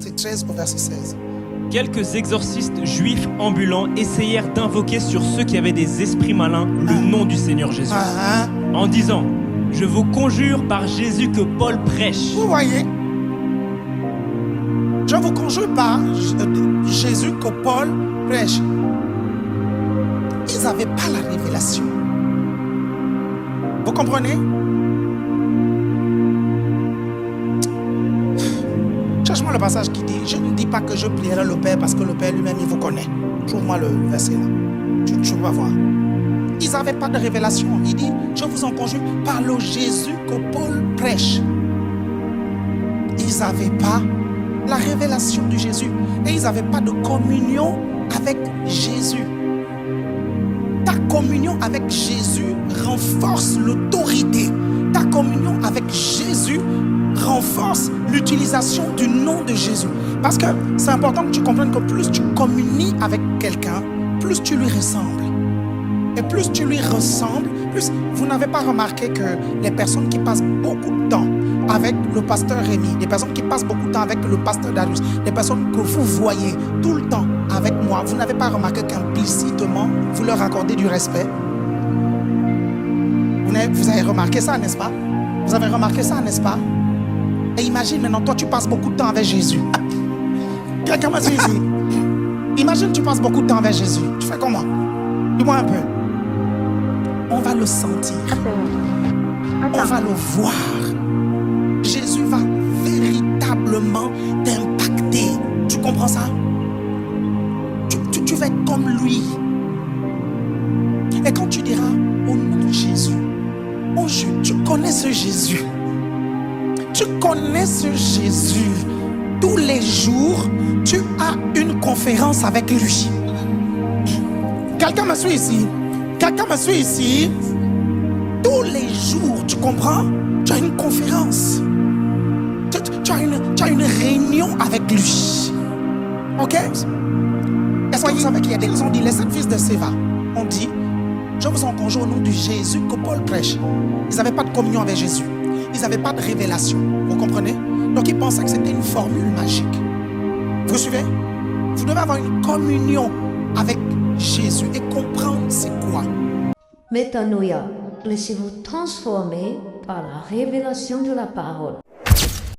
C'est 13 au verset 16. Quelques exorcistes juifs ambulants essayèrent d'invoquer sur ceux qui avaient des esprits malins le nom du Seigneur Jésus, en disant « Je vous conjure par Jésus que Paul prêche. » Vous voyez? Je vous conjure par Jésus que Paul prêche. Ils n'avaient pas la révélation. Vous comprenez? Cherche-moi le passage qui dit, je ne dis pas que je prierai le Père parce que le Père lui-même, il vous connaît. Trouve-moi le verset là. Tu vas voir. Ils n'avaient pas de révélation. Il dit, je vous en conjure par le Jésus que Paul prêche. Ils n'avaient pas la révélation de Jésus. Et ils n'avaient pas de communion avec Jésus. Ta communion avec Jésus renforce l'autorité. Ta communion avec Jésus renforce l'utilisation du nom de Jésus. Parce que c'est important que tu comprennes que plus tu communies avec quelqu'un, plus tu lui ressembles. Et plus tu lui ressembles, plus... Vous n'avez pas remarqué que les personnes qui passent beaucoup de temps avec le pasteur Rémi, les personnes qui passent beaucoup de temps avec le pasteur Darius, les personnes que vous voyez tout le temps avec moi, vous n'avez pas remarqué qu'implicitement, vous leur accordez du respect? Vous avez remarqué ça, n'est-ce pas? Vous avez remarqué ça, n'est-ce pas? Et imagine maintenant, toi tu passes beaucoup de temps avec Jésus. Quelqu'un m'a dit ici. Imagine tu passes beaucoup de temps avec Jésus. Tu fais comment? Dis-moi un peu. On va le sentir. On va le voir. Jésus va véritablement t'impacter. Tu comprends ça? Tu vas être comme lui. Et quand tu diras au nom de Jésus, oh tu connais ce Jésus. Tu connais ce Jésus. Tous les jours, tu as une conférence avec lui. Quelqu'un me suit ici? Quelqu'un me suit ici? Tous les jours, tu comprends? Tu as une conférence. Tu as une réunion avec lui. Ok? Est-ce que vous savez qu'il y a des gens qui disent les 7 fils de Séva? On dit, je vous en conjure au nom du Jésus que Paul prêche. Ils n'avaient pas de communion avec Jésus. Ils n'avaient pas de révélation. Vous comprenez? Donc ils pensaient que c'était une formule magique. Vous suivez? Vous devez avoir une communion avec Jésus et comprendre c'est quoi. Métanoïa, laissez-vous transformer par la révélation de la parole.